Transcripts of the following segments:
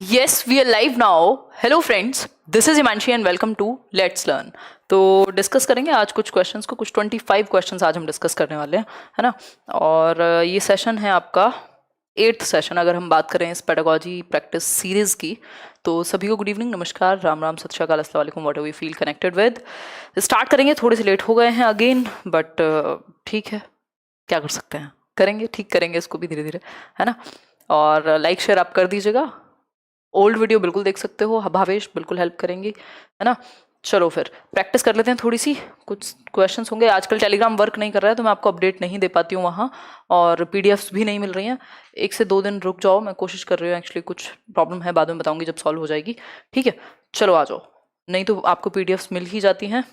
Yes, we are live now. Hello friends, this is Himanshi and welcome to Let's Learn. तो discuss करेंगे आज कुछ questions को, कुछ 25 क्वेश्चंस आज हम डिस्कस करने वाले हैं, है ना। और ये सेशन है आपका 8th सेशन अगर हम बात करें इस पेडागोजी प्रैक्टिस सीरीज की। तो सभी को गुड इवनिंग, नमस्कार, राम राम, सत श्री अकाल, अस्सलाम वालेकुम, whatever we feel connected with. Start करेंगे, थोड़े से लेट हो गए हैं अगेन, बट ठीक है, क्या कर सकते हैं, करेंगे, ठीक करेंगे इसको भी धीरे धीरे, है ना। और लाइक शेयर आप कर दीजिएगा। ओल्ड वीडियो बिल्कुल देख सकते हो, भावेश बिल्कुल हेल्प करेंगी, है ना। चलो फिर प्रैक्टिस कर लेते हैं थोड़ी सी। कुछ क्वेश्चंस होंगे। आजकल टेलीग्राम वर्क नहीं कर रहा है तो मैं आपको अपडेट नहीं दे पाती हूँ वहाँ, और पीडीएफ्स भी नहीं मिल रही हैं। 1 से 2 दिन रुक जाओ, मैं कोशिश कर रही हूँ। एक्चुअली कुछ प्रॉब्लम है, बाद में बताऊंगी जब सॉल्व हो जाएगी, ठीक है। चलो आ जाओ, नहीं तो आपको पीडीएफ्स मिल ही जाती हैं।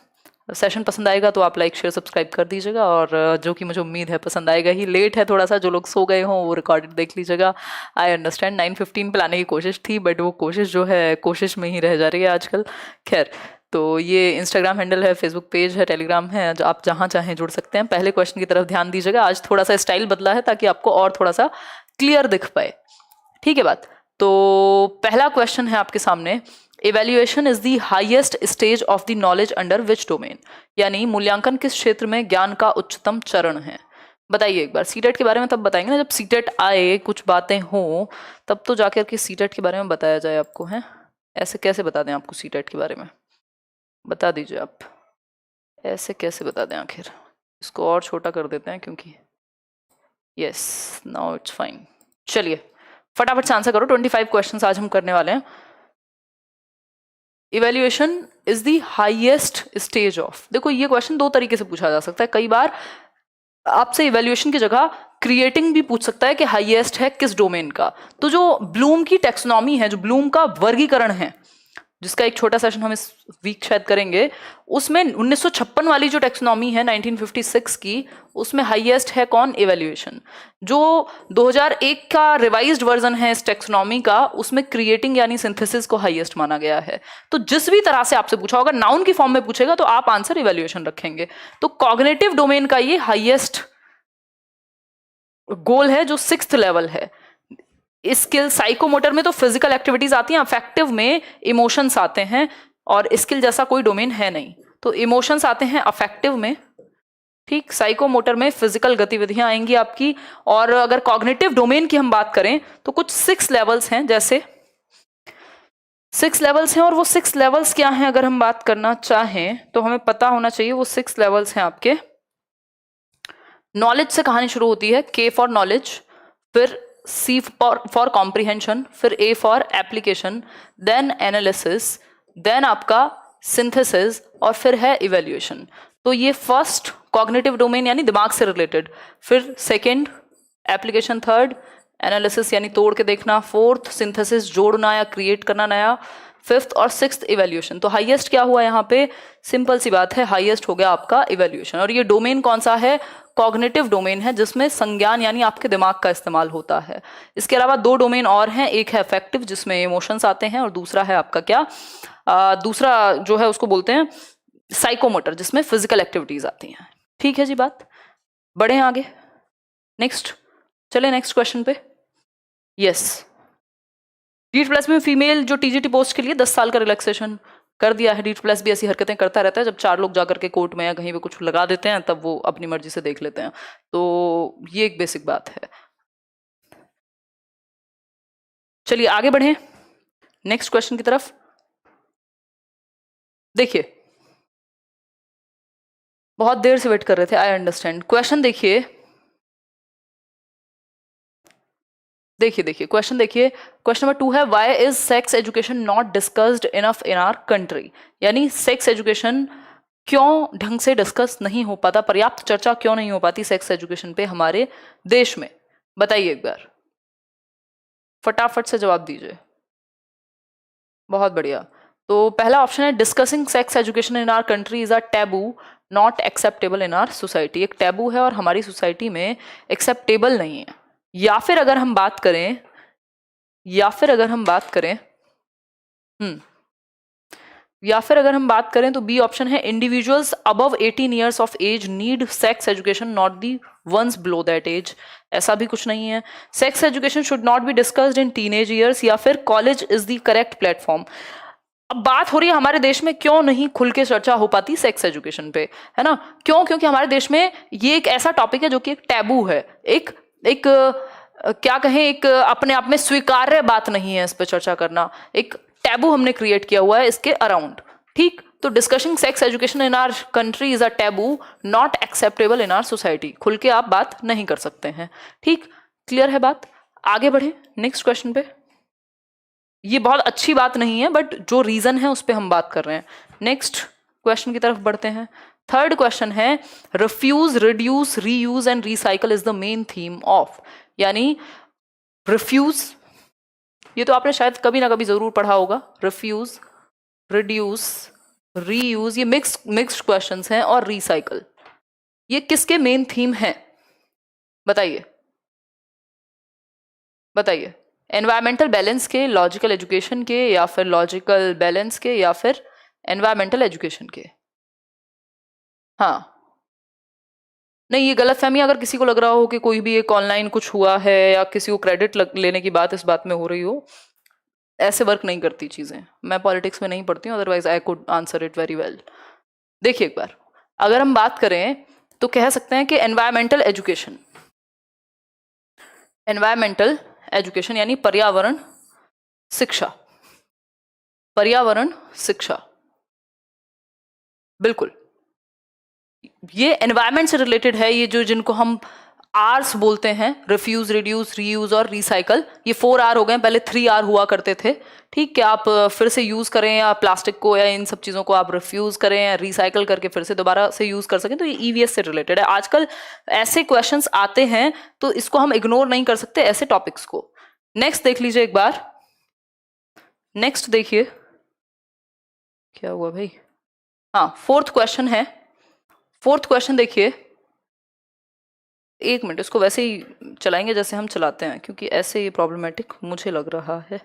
सेशन पसंद आएगा तो आप लाइक शेयर सब्सक्राइब कर दीजिएगा, और जो कि मुझे उम्मीद है पसंद आएगा ही। लेट है थोड़ा सा, जो लोग सो गए हों वो रिकॉर्डेड देख लीजिएगा। आई अंडरस्टैंड 9:15 पे लाने की कोशिश थी, बट वो कोशिश जो है कोशिश में ही रह जा रही है आजकल। खैर, तो ये इंस्टाग्राम हैंडल है, फेसबुक पेज है, टेलीग्राम है, जो आप जहाँ चाहें जुड़ सकते हैं। पहले क्वेश्चन की तरफ ध्यान दीजिएगा। आज थोड़ा सा स्टाइल बदला है ताकि आपको और थोड़ा सा क्लियर दिख पाए, ठीक है बात। तो पहला क्वेश्चन है आपके सामने, evaluation is the highest stage of the knowledge under which domain, यानी मूल्यांकन किस क्षेत्र में ज्ञान का उच्चतम चरण है। बताइए एक बार। सीटेट के बारे में तब बताएंगे ना जब सीटेट आए, कुछ बातें हों तब तो जाकर के सीटेट के बारे में बताया जाए आपको, है। ऐसे कैसे बता दें आपको सीटेट के बारे में, बता दीजिए आप। ऐसे कैसे बता दें आखिर। इसको और छोटा कर देते हैं क्योंकि यस, नाउ इट्स फाइन। चलिए फटाफट से आंसर करो। 25 क्वेश्चंस आज हम करने वाले हैं। Evaluation is the highest stage of, देखो ये क्वेश्चन 2 तरीके से पूछा जा सकता है। कई बार आपसे इवेल्युएशन की जगह क्रिएटिंग भी पूछ सकता है कि हाईएस्ट है किस डोमेन का। तो जो ब्लूम की टेक्सोनॉमी है, जो ब्लूम का वर्गीकरण है, जिसका एक छोटा सेशन हम इस वीक शायद करेंगे, उसमें 1956 वाली जो टेक्सोनॉमी है 1956 की, उसमें हाईएस्ट है कौन? इवेल्युएशन। जो 2001 का रिवाइज्ड वर्जन है इस टेक्सोनॉमी का, उसमें क्रिएटिंग यानी सिंथेसिस को हाईएस्ट माना गया है। तो जिस भी तरह से आपसे पूछा होगा, नाउन की फॉर्म में पूछेगा तो आप आंसर इवेल्युएशन रखेंगे। तो कॉग्निटिव डोमेन का ये हाईएस्ट गोल है, जो 6th लेवल है। स्किल साइकोमोटर में तो फिजिकल एक्टिविटीज आती हैं, अफेक्टिव में इमोशंस आते हैं, और स्किल जैसा कोई डोमेन है नहीं। तो इमोशंस आते हैं अफेक्टिव में, ठीक। साइकोमोटर में फिजिकल गतिविधियां आएंगी आपकी। और अगर कॉग्निटिव डोमेन की हम बात करें तो कुछ 6 लेवल्स हैं, जैसे 6 लेवल्स हैं। और वो 6 लेवल्स क्या हैं अगर हम बात करना चाहें तो हमें पता होना चाहिए। वो 6 लेवल्स हैं आपके। नॉलेज से कहानी शुरू होती है, K फॉर नॉलेज, फिर C फॉर कॉम्प्रिहेंशन, फिर A for application, then analysis, then आपका सिंथेसिस, और फिर है इवेल्युएशन। तो ये फर्स्ट कॉग्निटिव डोमेन यानी दिमाग से रिलेटेड, फिर सेकंड एप्लीकेशन, थर्ड एनालिसिस यानी तोड़ के देखना, फोर्थ सिंथेसिस जोड़ना या क्रिएट करना नया, 5th और 6th इवेल्युएशन। तो हाईएस्ट क्या हुआ यहाँ पे? सिंपल सी बात है, हाईएस्ट हो गया आपका इवेल्युएशन। और ये डोमेन कौन सा है? कॉग्निटिव डोमेन है, जिसमें संज्ञान यानी आपके दिमाग का इस्तेमाल होता है। इसके अलावा 2 डोमेन और हैं, एक है अफेक्टिव जिसमें इमोशंस आते हैं, और दूसरा है आपका क्या, दूसरा जो है उसको बोलते हैं साइकोमोटर, जिसमें फिजिकल एक्टिविटीज आती हैं। ठीक है जी बात, बढ़े आगे। नेक्स्ट, चले नेक्स्ट क्वेश्चन पे। यस, डीट प्लस में फीमेल जो टीजीटी पोस्ट के लिए 10 साल का रिलैक्सेशन कर दिया है। डीट प्लस भी ऐसी हरकतें करता रहता है, जब 4 लोग जाकर के कोर्ट में या कहीं पे कुछ लगा देते हैं तब वो अपनी मर्जी से देख लेते हैं। तो ये एक बेसिक बात है। चलिए आगे बढ़े नेक्स्ट क्वेश्चन की तरफ। देखिए, बहुत देर से वेट कर रहे थे, आई अंडरस्टैंड। क्वेश्चन देखिए, देखिए क्वेश्चन देखिए। क्वेश्चन नंबर 2 है, why is sex education not discussed enough in our country, यानी सेक्स एजुकेशन क्यों ढंग से डिस्कस नहीं हो पाता, पर्याप्त चर्चा क्यों नहीं हो पाती सेक्स एजुकेशन पे हमारे देश में। बताइए एक बार, फटाफट से जवाब दीजिए। बहुत बढ़िया। तो पहला ऑप्शन है, discussing sex education in our country is a taboo not acceptable in our society. एक टैबू है और हमारी सोसाइटी में एक्सेप्टेबल नहीं है। या फिर अगर हम बात करें या फिर अगर हम बात करें तो बी ऑप्शन है individuals above 18 years of age need sex education not the ones below that age, ऐसा भी कुछ नहीं है। Sex education should not be discussed in teenage years, या फिर college is the correct platform. अब बात हो रही है हमारे देश में क्यों नहीं खुल के चर्चा हो पाती सेक्स एजुकेशन पे, है ना? क्यों? क्योंकि हमारे देश में ये एक ऐसा टॉपिक है जो कि एक टैबू है, एक एक क्या कहें, एक अपने आप में स्वीकार्य बात नहीं है इस पे चर्चा करना, एक टैबू हमने क्रिएट किया हुआ है इसके अराउंड। ठीक, तो discussing sex education in our country is a taboo, not acceptable in our society. खुल के आप बात नहीं कर सकते हैं। ठीक, क्लियर है बात? आगे बढ़े नेक्स्ट क्वेश्चन पे। ये बहुत अच्छी बात नहीं है, बट जो रीजन है उस पर हम बात कर रहे हैं। नेक्स्ट क्वेश्चन की तरफ बढ़ते हैं। थर्ड क्वेश्चन है refuse, reduce, reuse and recycle is the main theme of, यानी रिफ्यूज, ये तो आपने शायद कभी ना कभी जरूर पढ़ा होगा। रिफ्यूज, रिड्यूस, रीयूज, ये मिक्स्ड क्वेश्चंस हैं, और रिसाइकल, ये किसके मेन थीम है? बताइए बताइए। एनवायरमेंटल बैलेंस के, लॉजिकल एजुकेशन के, या फिर लॉजिकल बैलेंस के, या फिर एनवायरमेंटल एजुकेशन के? हाँ, नहीं, ये गलतफहमी अगर किसी को लग रहा हो कि कोई भी एक ऑनलाइन कुछ हुआ है या किसी को क्रेडिट लेने की बात इस बात में हो रही हो, ऐसे वर्क नहीं करती चीजें। मैं पॉलिटिक्स में नहीं पढ़ती हूँ, otherwise I could answer it very well. देखिए एक बार, अगर हम बात करें तो कह सकते हैं कि एनवायरमेंटल एजुकेशन, एनवायरमेंटल एजुकेशन यानी पर्यावरण शिक्षा, पर्यावरण शिक्षा, बिल्कुल ये एनवायरमेंट से रिलेटेड है। ये जो जिनको हम आर्स बोलते हैं, रिफ्यूज, रिड्यूस, रीयूज और रिसाइकल, ये 4R हो गए, पहले 3R हुआ करते थे। ठीक है, आप फिर से यूज करें, या प्लास्टिक को या इन सब चीजों को आप रिफ्यूज करें या रिसाइकल करके फिर से दोबारा से यूज कर सकें, तो ये ईवीएस से रिलेटेड है। आजकल ऐसे क्वेश्चंस आते हैं तो इसको हम इग्नोर नहीं कर सकते, ऐसे टॉपिक्स को। नेक्स्ट देख लीजिए एक बार, नेक्स्ट देखिए क्या हुआ भाई। हाँ, फोर्थ क्वेश्चन है, फोर्थ क्वेश्चन देखिए। एक मिनट, इसको वैसे ही चलाएंगे जैसे हम चलाते हैं, क्योंकि ऐसे ये प्रॉब्लमेटिक मुझे लग रहा है।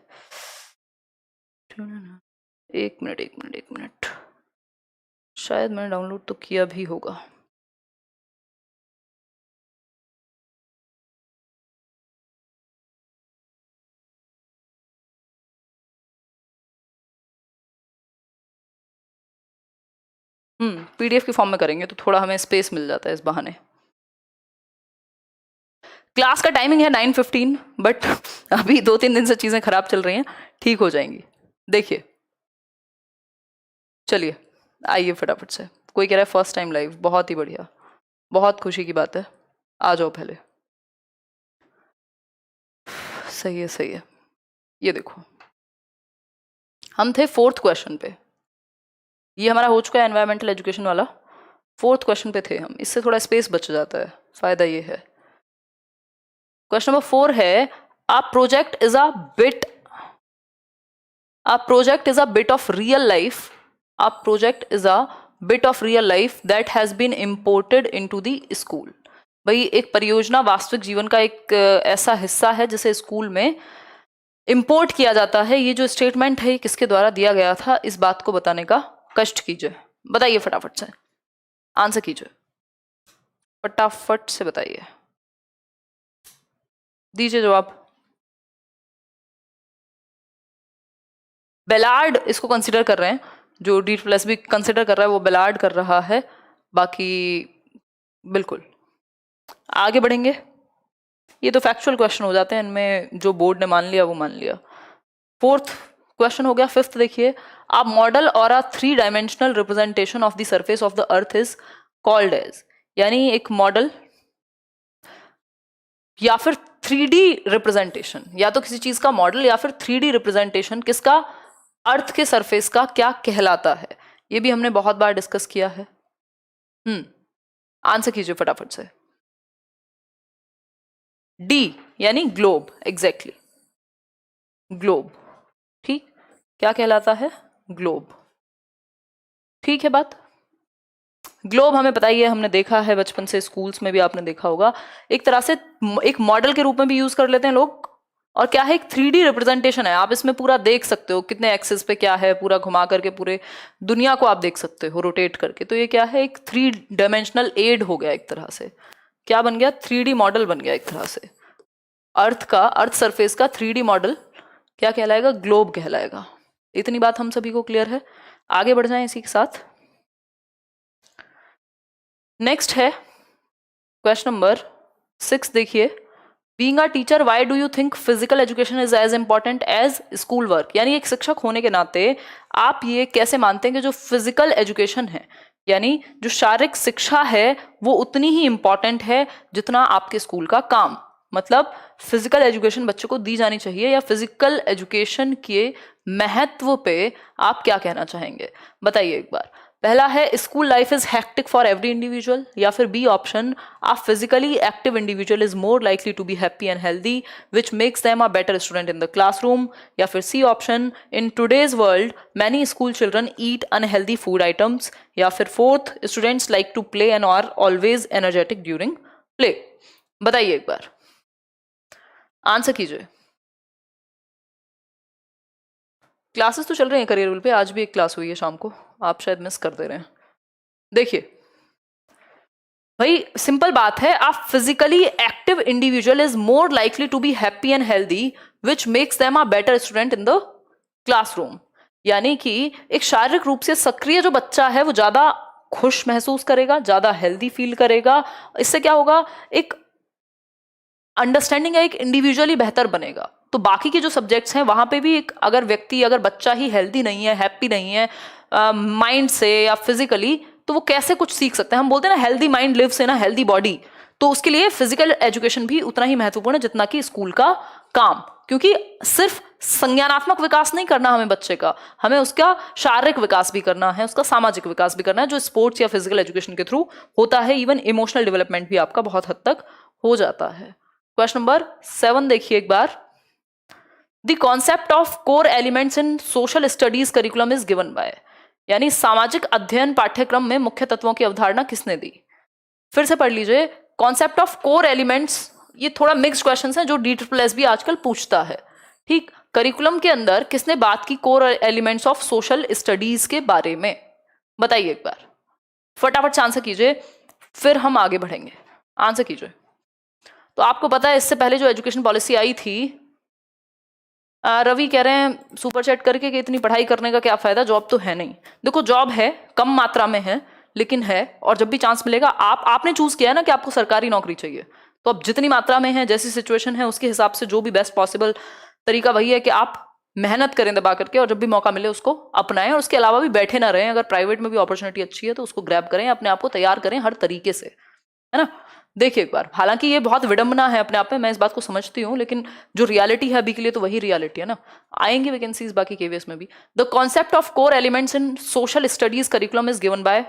एक मिनट एक मिनट एक मिनट, शायद मैंने डाउनलोड तो किया भी होगा। पीडीएफ की फॉर्म में करेंगे तो थोड़ा हमें स्पेस मिल जाता है इस बहाने। क्लास का टाइमिंग है 9:15, बट अभी 2-3 दिन से चीजें खराब चल रही हैं, ठीक हो जाएंगी। देखिए, चलिए आइए फटाफट से। कोई कह रहा है फर्स्ट टाइम लाइव, बहुत ही बढ़िया, बहुत खुशी की बात है, आ जाओ पहले। सही है सही है। ये देखो, हम थे फोर्थ क्वेश्चन पे, ये हमारा हो चुका है एनवायरमेंटल एजुकेशन वाला। फोर्थ क्वेश्चन पे थे हम, इससे थोड़ा स्पेस बच जाता है, फायदा ये है। क्वेश्चन नंबर 4 है a project is a bit, a project is a bit of real life, a project is a bit of real life that has been imported into the school. भाई, एक परियोजना वास्तविक जीवन का एक ऐसा हिस्सा है जिसे स्कूल में इंपोर्ट किया जाता है। ये जो स्टेटमेंट है किसके द्वारा दिया गया था, इस बात को बताने का कष्ट कीजिए। बताइए फटाफट से, आंसर कीजिए, फटाफट से बताइए, दीजिए जवाब। बेलार्ड इसको कंसिडर कर रहे हैं, जो D++ भी कंसिडर कर रहा है वो बेलार्ड कर रहा है। बाकी बिल्कुल आगे बढ़ेंगे, ये तो फैक्चुअल क्वेश्चन हो जाते हैं, इनमें जो बोर्ड ने मान लिया वो मान लिया। फोर्थ क्वेश्चन हो गया। फिफ्थ देखिए, अ मॉडल और a 3 dimensional representation of the surface of the earth is called as, यानी एक मॉडल या फिर 3D रिप्रेजेंटेशन, या तो किसी चीज का मॉडल या फिर 3D रिप्रेजेंटेशन किसका, अर्थ के सरफेस का, क्या कहलाता है? ये भी हमने बहुत बार डिस्कस किया है। आंसर कीजिए फटाफट से। डी यानी ग्लोब, एग्जैक्टली ग्लोब। ठीक, क्या कहलाता है, ग्लोब। ठीक है बात। ग्लोब हमें पता ही है, हमने देखा है बचपन से, स्कूल्स में भी आपने देखा होगा। एक तरह से एक मॉडल के रूप में भी यूज कर लेते हैं लोग, और क्या है, एक 3D रिप्रेजेंटेशन है, आप इसमें पूरा देख सकते हो कितने एक्सिस पे क्या है, पूरा घुमा करके पूरे दुनिया को आप देख सकते हो रोटेट करके। तो ये क्या है, एक 3 डायमेंशनल एड हो गया एक तरह से, क्या बन गया, 3D मॉडल बन गया एक तरह से। अर्थ सरफेस का 3D मॉडल क्या कहलाएगा, ग्लोब कहलाएगा। इतनी बात हम सभी को क्लियर है। आगे बढ़ जाएं इसी के साथ। नेक्स्ट है क्वेश्चन नंबर 6, देखिए, being a teacher why do you think physical education is as important as school work. यानी एक शिक्षक होने के नाते आप ये कैसे मानते हैं कि जो फिजिकल एजुकेशन है, यानी जो शारीरिक शिक्षा है, वो उतनी ही इंपॉर्टेंट है जितना आपके स्कूल का काम। मतलब फिजिकल एजुकेशन बच्चों को दी जानी चाहिए, या फिजिकल एजुकेशन के महत्व पे आप क्या कहना चाहेंगे, बताइए एक बार। पहला है, school life is hectic for every individual, या फिर B option, a physically active individual is more likely to be happy and healthy which makes them a better student in the classroom, या फिर C option, in today's world many school children eat unhealthy food items, या फिर fourth, students like to play and are always energetic during play. बताइए एक बार, answer कीजिए। Classes तो चल रही हैं करियर पे, आज भी एक क्लास हुई है शाम को, आप शायद मिस कर दे रहे हैं। देखिए भाई, सिंपल बात है, आप physically active individual is more likely to be happy and healthy which makes them a better student in the classroom. यानी कि एक शारीरिक रूप से सक्रिय जो बच्चा है वो ज्यादा खुश महसूस करेगा, ज्यादा हेल्दी फील करेगा। इससे क्या होगा, एक अंडरस्टैंडिंग है, एक इंडिविजुअली बेहतर बनेगा। तो बाकी के जो सब्जेक्ट्स हैं वहां पे भी एक अगर बच्चा ही हेल्दी नहीं है, हैप्पी नहीं है माइंड से या फिजिकली, तो वो कैसे कुछ सीख सकते हैं। हम बोलते हैं ना, healthy mind lives in a healthy body. तो उसके लिए फिजिकल एजुकेशन भी उतना ही महत्वपूर्ण है जितना कि स्कूल का काम, क्योंकि सिर्फ संज्ञानात्मक विकास नहीं करना हमें बच्चे का, हमें उसका शारीरिक विकास भी करना है, उसका सामाजिक विकास भी करना है, जो स्पोर्ट्स या फिजिकल एजुकेशन के थ्रू होता है। इवन इमोशनल डेवलपमेंट भी आपका बहुत हद तक हो जाता है। क्वेश्चन नंबर 7 देखिए एक बार, the concept of core elements in social studies curriculum is given by. यानी सामाजिक अध्ययन पाठ्यक्रम में मुख्य तत्वों की अवधारणा किसने दी। फिर से पढ़ लीजिए, कॉन्सेप्ट ऑफ कोर एलिमेंट्स, ये थोड़ा मिक्स्ड क्वेश्चंस हैं जो DSSS भी आजकल पूछता है, ठीक। करिकुलम के अंदर किसने बात की core elements of social studies के बारे में, बताइए एक बार, फटाफट से आंसर कीजिए, फिर हम आगे बढ़ेंगे। आंसर कीजिए। तो आपको पता है इससे पहले जो एजुकेशन पॉलिसी आई थी, रवि कह रहे हैं सुपर चैट करके कि इतनी पढ़ाई करने का क्या फायदा, जॉब तो है नहीं। देखो जॉब है, कम मात्रा में है, लेकिन है, और जब भी चांस मिलेगा, आपने चूज किया है ना कि आपको सरकारी नौकरी चाहिए, तो अब जितनी मात्रा में है, जैसी सिचुएशन है, उसके हिसाब से जो भी बेस्ट पॉसिबल तरीका वही है कि आप मेहनत करें दबा करके, और जब भी मौका मिले उसको अपनाएं, और उसके अलावा भी बैठे ना रहें। अगर प्राइवेट में भी अपॉर्चुनिटी अच्छी है तो उसको ग्रैब करें, अपने आप को तैयार करें हर तरीके से, है ना। देखिए एक बार, हालांकि ये बहुत विडंबना है अपने आप में, मैं इस बात को समझती हूँ, लेकिन जो रियलिटी है अभी के लिए तो वही रियलिटी है ना। आएंगे वैकेंसीज बाकी केवीएस में भी। The concept of core elements in social studies curriculum is given bye,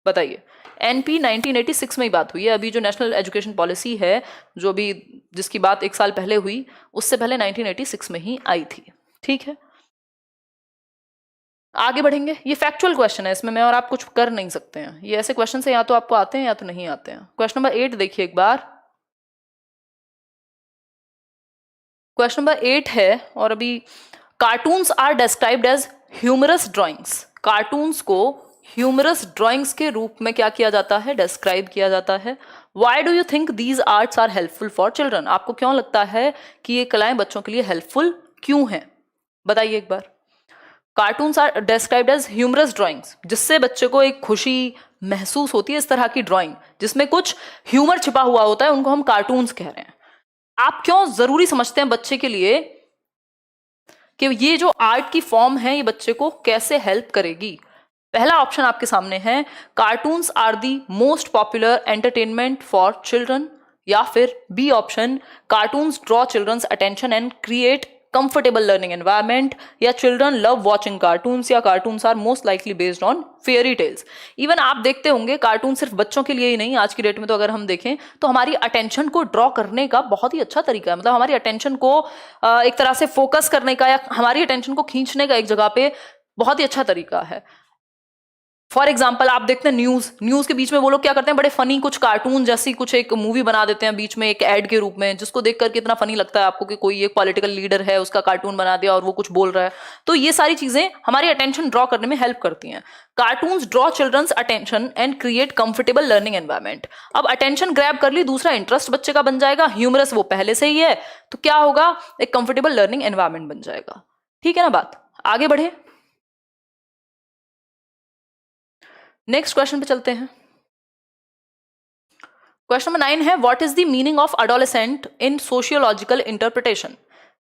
बताइए। NP 1986 में ही बात हुई है। अभी जो नेशनल एजुकेशन पॉलिसी है, जो भी जिसकी बात 1 साल पहले हुई, उससे पहले 1986 में ही आई थी, ठीक है। आगे बढ़ेंगे। ये फैक्चुअल क्वेश्चन है, इसमें मैं और आप कुछ कर नहीं सकते हैं। ये ऐसे क्वेश्चन से या तो आपको आते हैं या तो नहीं आते हैं। क्वेश्चन नंबर 8 देखिए एक बार। क्वेश्चन नंबर 8 है, और अभी, cartoons are described as humorous drawings. Cartoons को ह्यूमरस ड्राइंग्स के रूप में क्या किया जाता है, डिस्क्राइब किया जाता है। Why do you think these arts are helpful for children. आपको क्यों लगता है कि ये कलाएं बच्चों के लिए हेल्पफुल क्यों हैं, बताइए एक बार। Cartoons are described as humorous drawings, जिससे बच्चे को एक खुशी महसूस होती है। इस तरह की ड्राइंग जिसमें कुछ ह्यूमर छिपा हुआ होता है, उनको हम कार्टून्स कह रहे हैं। आप क्यों जरूरी समझते हैं बच्चे के लिए कि ये जो आर्ट की फॉर्म है ये बच्चे को कैसे हेल्प करेगी। पहला ऑप्शन आपके सामने है, cartoons are the most popular entertainment for children, या फिर B option, cartoons draw children's attention and create comfortable learning environment, या चिल्ड्रन लव वॉचिंग कार्टून्स, या cartoons are most likely based on fairy tales. Even आप देखते होंगे cartoon सिर्फ बच्चों के लिए ही नहीं, आज की डेट में तो अगर हम देखें तो हमारी अटेंशन को ड्रॉ करने का बहुत ही अच्छा तरीका है। मतलब हमारी अटेंशन को एक तरह से फोकस करने का, या हमारी अटेंशन को खींचने का एक जगह पे बहुत ही अच्छा तरीका है। फॉर एग्जाम्पल आप देखते हैं न्यूज के बीच में वो लोग क्या करते हैं, बड़े फनी कुछ कार्टून जैसी कुछ एक मूवी बना देते हैं बीच में एक एड के रूप में, जिसको देख करके इतना फनी लगता है आपको कि कोई एक पॉलिटिकल लीडर है उसका कार्टून बना दिया और वो कुछ बोल रहा है। तो ये सारी चीजें हमारी अटेंशन ड्रॉ करने में हेल्प करती हैं। Cartoons draw children's attention and create comfortable learning environment. अब अटेंशन ग्रैब कर ली, दूसरा इंटरेस्ट बच्चे का बन जाएगा, ह्यूमरस वो पहले से ही है, तो क्या होगा, एक कंफर्टेबल लर्निंग एनवायरनमेंट बन जाएगा। ठीक है ना बात, आगे बढ़े, नेक्स्ट क्वेश्चन पे चलते हैं। क्वेश्चन नंबर 9 है, what is the meaning of adolescent in sociological interpretation.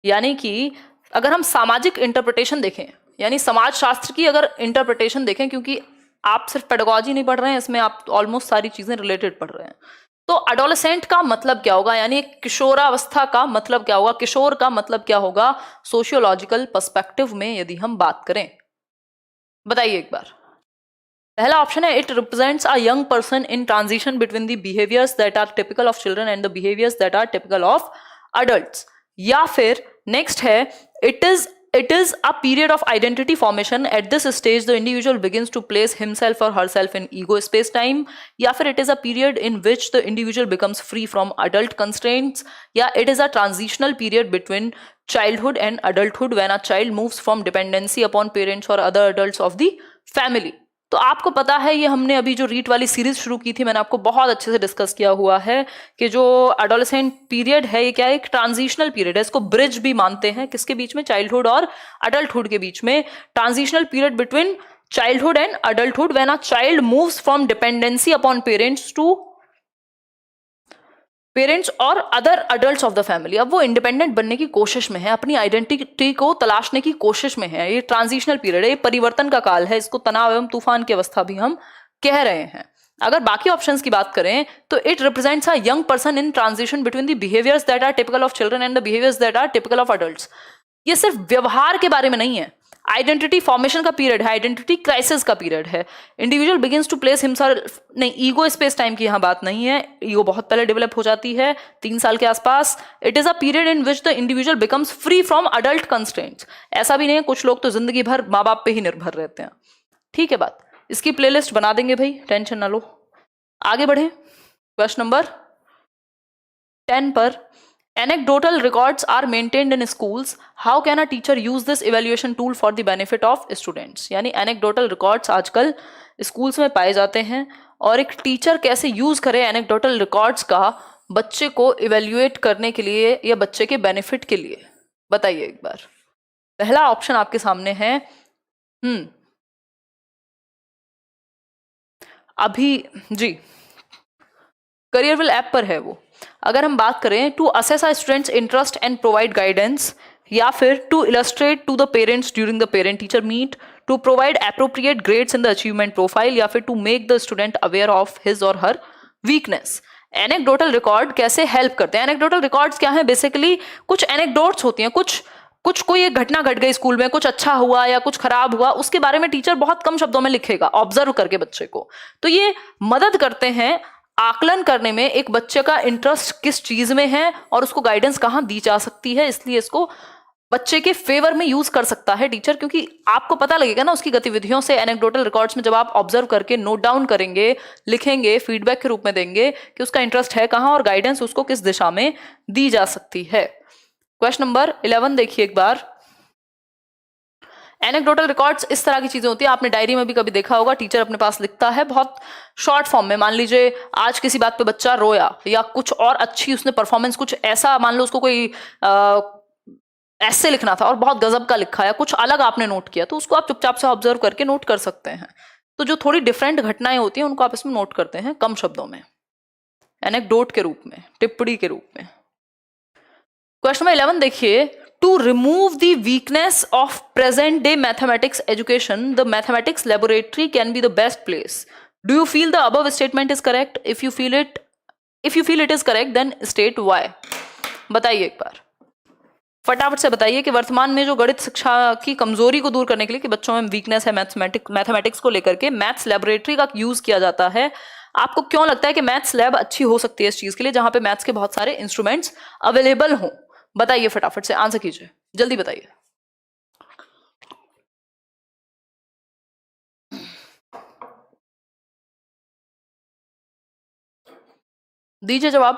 यानी कि अगर हम सामाजिक इंटरप्रिटेशन देखें, यानी समाज शास्त्र की अगर इंटरप्रिटेशन देखें, क्योंकि आप सिर्फ पेडागोजी नहीं पढ़ रहे हैं, इसमें आप ऑलमोस्ट सारी चीजें रिलेटेड पढ़ रहे हैं, तो अडोलेसेंट का मतलब क्या होगा, यानी किशोरावस्था का मतलब क्या होगा, किशोर का मतलब क्या होगा सोशियोलॉजिकल पर्सपेक्टिव में यदि हम बात करें, बताइए एक बार। पहला ऑप्शन है, it represents a young person in transition between the behaviours that are typical of children and the behaviours that are typical of adults. या फिर नेक्स्ट है, it is a period of identity formation. At this stage the individual begins to place himself or herself in ego space time. या फिर it is a period in which the individual becomes free from adult constraints. या it is a transitional period between childhood and adulthood when a child moves from dependency upon parents or other adults of the family. तो आपको पता है, ये हमने अभी जो रीट वाली सीरीज शुरू की थी, मैंने आपको बहुत अच्छे से डिस्कस किया हुआ है कि जो एडोलेसेंट पीरियड है ये क्या है, एक ट्रांजिशनल पीरियड है। इसको ब्रिज भी मानते हैं, किसके बीच में, चाइल्डहुड और अडल्टहुड के बीच में। Transitional period between childhood and adulthood when a child moves from dependency upon parents to parents और other adults of the family. अब वो इंडिपेंडेंट बनने की कोशिश में है, अपनी आइडेंटिटी को तलाशने की कोशिश में है। ये ट्रांजिशनल पीरियड है, ये परिवर्तन का काल है, इसको तनाव एवं तूफान की अवस्था भी हम कह रहे हैं। अगर बाकी ऑप्शंस की बात करें तो it represents a young person in transition between the behaviours that are typical of children and the behaviours that are typical of adults. ये सिर्फ व्यवहार के बारे में नहीं है, आइडेंटिटी फॉर्मेशन का पीरियड है, आइडेंटिटी क्राइसिस का पीरियड है। Individual begins to place himself, नहीं, ईगो स्पेस टाइम की यहाँ बात नहीं है, ईगो बहुत पहले डेवलप हो जाती है 3 साल के आसपास। It is a period in which the individual becomes free from adult constraints. ऐसा भी नहीं है, कुछ लोग तो जिंदगी भर माँ बाप पे ही निर्भर रहते हैं। ठीक है बात, इसकी प्लेलिस्ट बना देंगे भाई, टेंशन ना लो। आगे बढ़े क्वेश्चन नंबर 10 पर, anecdotal records are maintained in schools. How can a teacher use this evaluation tool for the benefit of students? यानी anecdotal records आजकल schools में पाए जाते हैं, और एक टीचर कैसे यूज करे anecdotal records का बच्चे को इवेल्युएट करने के लिए या बच्चे के बेनिफिट के लिए, बताइए एक बार। पहला ऑप्शन आपके सामने है, अभी जी करियरविल ऐप पर है वो। अगर हम बात करें, to assess a student's interest and provide guidance, या फिर to illustrate to the parents during the parent teacher meet, to provide appropriate grades in the achievement profile, या फिर to make the student aware of his और her weakness. Anecdotal record कैसे help करते हैं? Anecdotal records क्या है? Basically कुछ anecdotes होती हैं, कुछ कोई एक घटना घट गई स्कूल में, कुछ अच्छा हुआ या कुछ खराब हुआ, उसके बारे में टीचर बहुत कम शब्दों में लिखेगा ऑब्जर्व करके बच्चे को। तो ये मदद करते हैं आकलन करने में एक बच्चे का इंटरेस्ट किस चीज में है और उसको गाइडेंस कहाँ दी जा सकती है। इसलिए इसको बच्चे के फेवर में यूज कर सकता है टीचर, क्योंकि आपको पता लगेगा ना उसकी गतिविधियों से। एनेक्डोटल रिकॉर्ड्स में जब आप ऑब्जर्व करके नोट डाउन करेंगे, लिखेंगे, फीडबैक के रूप में देंगे कि उसका इंटरेस्ट है कहाँ और गाइडेंस उसको किस दिशा में दी जा सकती है। क्वेश्चन नंबर 11 देखिए एक बार। एनेक्डोटल रिकॉर्ड्स इस तरह की चीजें होती है, आपने डायरी में भी कभी देखा होगा, टीचर अपने पास लिखता है बहुत शॉर्ट फॉर्म में। मान लीजिए आज किसी बात पे बच्चा रोया या कुछ और अच्छी उसने परफॉर्मेंस, कुछ ऐसा, मान लो उसको कोई ऐसे लिखना था और बहुत गजब का लिखा है, कुछ अलग आपने नोट किया, तो उसको आप चुपचाप से ऑब्जर्व करके नोट कर सकते हैं। तो जो थोड़ी डिफरेंट घटनाएं होती हैं उनको आप इसमें नोट करते हैं कम शब्दों में, एनेक्डोट के रूप में, टिप्पणी के रूप में। क्वेश्चन नंबर 11 देखिए, to remove the weakness of present day mathematics education, the mathematics laboratory can be the best place. Do you feel the above statement is correct? If you feel it is correct then state why. बताइए एक बार, फटाफट से बताइए कि वर्तमान में जो गणित शिक्षा की कमजोरी को दूर करने के लिए, कि बच्चों में वीकनेस है मैथमेटिक्स को लेकर के, मैथ्स लेबोरेटरी का यूज किया जाता है। आपको क्यों लगता है कि मैथ्स लैब अच्छी हो सकती है इस चीज के लिए, जहां पे मैथ्स के बहुत सारे इंस्ट्रूमेंट्स अवेलेबल हों? बताइए फटाफट से, आंसर कीजिए, जल्दी बताइए। दीजिए जवाब।